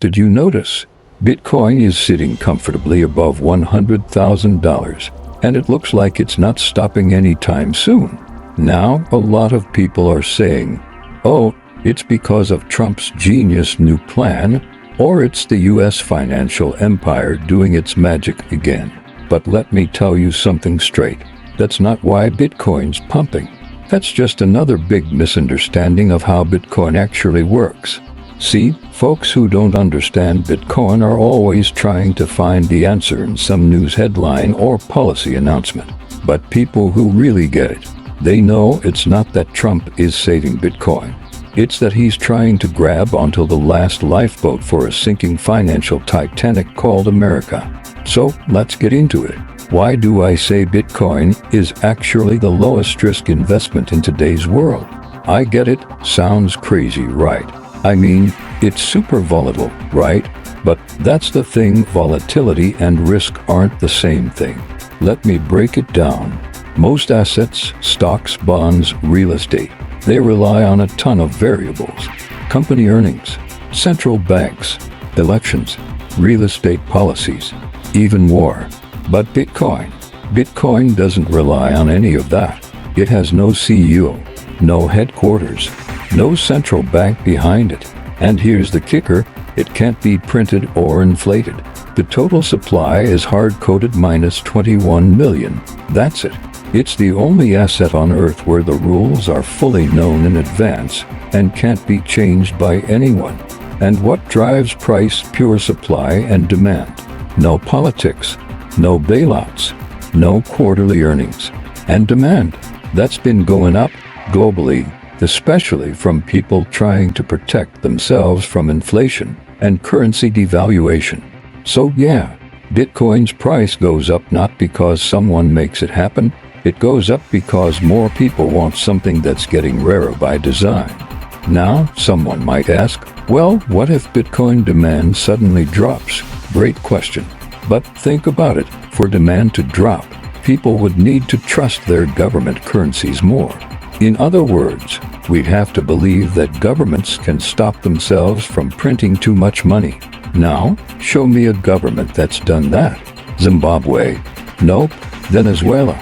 Did you notice? Bitcoin is sitting comfortably above $100,000, and it looks like it's not stopping anytime soon. Now, a lot of people are saying, oh, it's because of Trump's genius new plan, or it's the US financial empire doing its magic again. But let me tell you something straight. That's not why Bitcoin's pumping. That's just another big misunderstanding of how Bitcoin actually works. See, folks who don't understand Bitcoin are always trying to find the answer in some news headline or policy announcement. But people who really get it, they know it's not that Trump is saving Bitcoin. It's that he's trying to grab onto the last lifeboat for a sinking financial Titanic called America. So, let's get into it. Why do I say Bitcoin is actually the lowest risk investment in today's world? I get it, sounds crazy, right? I mean, it's super volatile, right? But that's the thing, volatility and risk aren't the same thing. Let me break it down. Most assets, stocks, bonds, real estate, they rely on a ton of variables. Company earnings, central banks, elections, real estate policies, even war. But Bitcoin doesn't rely on any of that. It has no CEO, no headquarters, no central bank behind it. And here's the kicker, it can't be printed or inflated. The total supply is hard-coded minus 21 million. That's it. It's the only asset on Earth where the rules are fully known in advance and can't be changed by anyone. And what drives price? Pure supply and demand. No politics, no bailouts, no quarterly earnings. And demand, that's been going up globally, especially from people trying to protect themselves from inflation and currency devaluation. So yeah, Bitcoin's price goes up not because someone makes it happen, it goes up because more people want something that's getting rarer by design. Now, someone might ask, well, what if Bitcoin demand suddenly drops? Great question. But think about it, for demand to drop, people would need to trust their government currencies more. In other words, we'd have to believe that governments can stop themselves from printing too much money. Now, show me a government that's done that. Zimbabwe? Nope. Venezuela?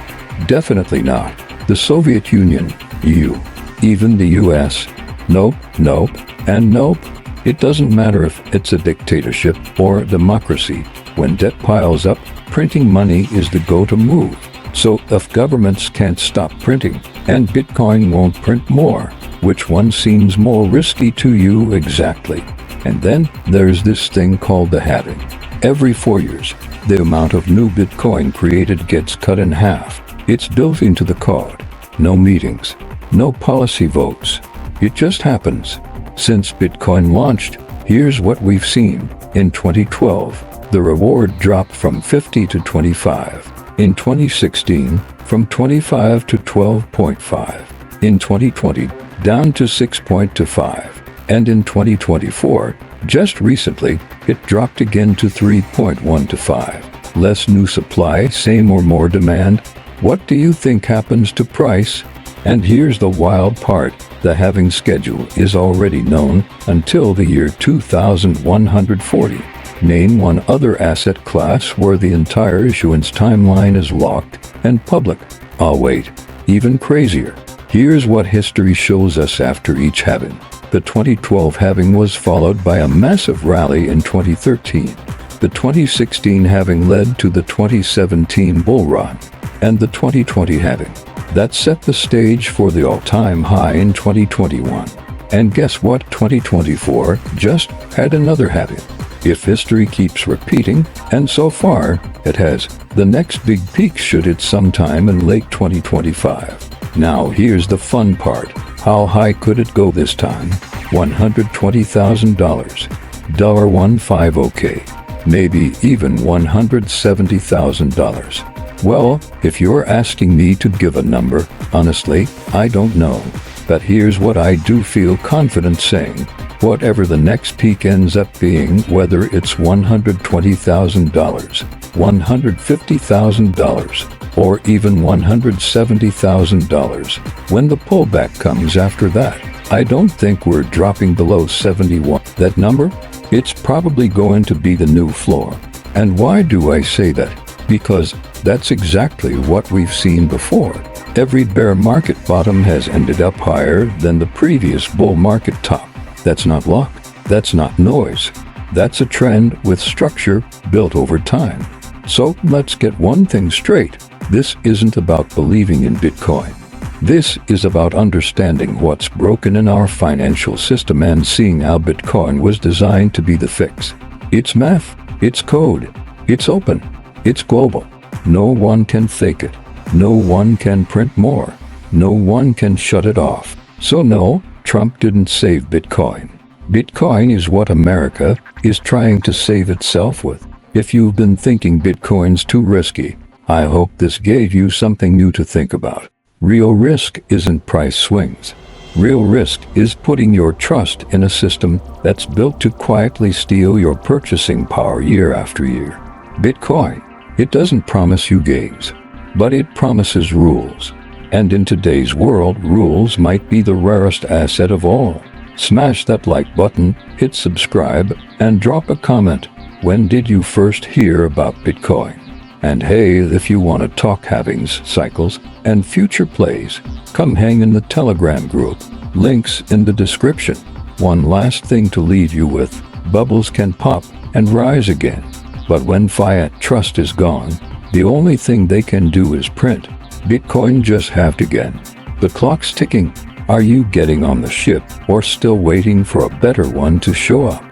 Definitely not. The Soviet Union? EU? Even the US? Nope, nope, and nope. It doesn't matter if it's a dictatorship or a democracy. When debt piles up, printing money is the go-to move. So if governments can't stop printing, and Bitcoin won't print more, which one seems more risky to you exactly? And then there's this thing called the halving. Every 4 years, the amount of new Bitcoin created gets cut in half. It's built into the code. No meetings, no policy votes. It just happens. Since Bitcoin launched, here's what we've seen. In 2012, the reward dropped from 50 to 25. In 2016, from 25 to 12.5. In 2020, down to 6.25. And in 2024, just recently, it dropped again to 3.1 to 5. Less new supply, same or more demand. What do you think happens to price? And here's the wild part, the halving schedule is already known until the year 2140. Name one other asset class where the entire issuance timeline is locked and public. Oh wait, even crazier. Here's what history shows us after each halving. The 2012 halving was followed by a massive rally in 2013. The 2016 halving led to the 2017 bull run, and the 2020 halving. That set the stage for the all-time high in 2021. And guess what? 2024 just had another halving. If history keeps repeating, and so far it has, the next big peak should hit sometime in late 2025. Now here's the fun part. How high could it go this time? $120,000. $150K. Maybe even $170,000. Well, if you're asking me to give a number, honestly, I don't know. But here's what I do feel confident saying. Whatever the next peak ends up being, whether it's $120,000, $150,000, or even $170,000 when the pullback comes after that. I don't think we're dropping below 71. That number? It's probably going to be the new floor. And why do I say that? Because that's exactly what we've seen before. Every bear market bottom has ended up higher than the previous bull market top. That's not luck. That's not noise. That's a trend with structure built over time. So let's get one thing straight. This isn't about believing in Bitcoin. This is about understanding what's broken in our financial system and seeing how Bitcoin was designed to be the fix. It's math. It's code. It's open. It's global. No one can fake it. No one can print more. No one can shut it off. So no, Trump didn't save Bitcoin. Bitcoin is what America is trying to save itself with. If you've been thinking Bitcoin's too risky, I hope this gave you something new to think about. Real risk isn't price swings. Real risk is putting your trust in a system that's built to quietly steal your purchasing power year after year. Bitcoin, it doesn't promise you gains, but it promises rules. And in today's world, rules might be the rarest asset of all. Smash that like button, hit subscribe, and drop a comment. When did you first hear about Bitcoin? And hey, if you want to talk halvings, cycles, and future plays, come hang in the Telegram group. Links in the description. One last thing to leave you with. Bubbles can pop and rise again. But when fiat trust is gone, the only thing they can do is print. Bitcoin just halved again. The clock's ticking. Are you getting on the ship or still waiting for a better one to show up?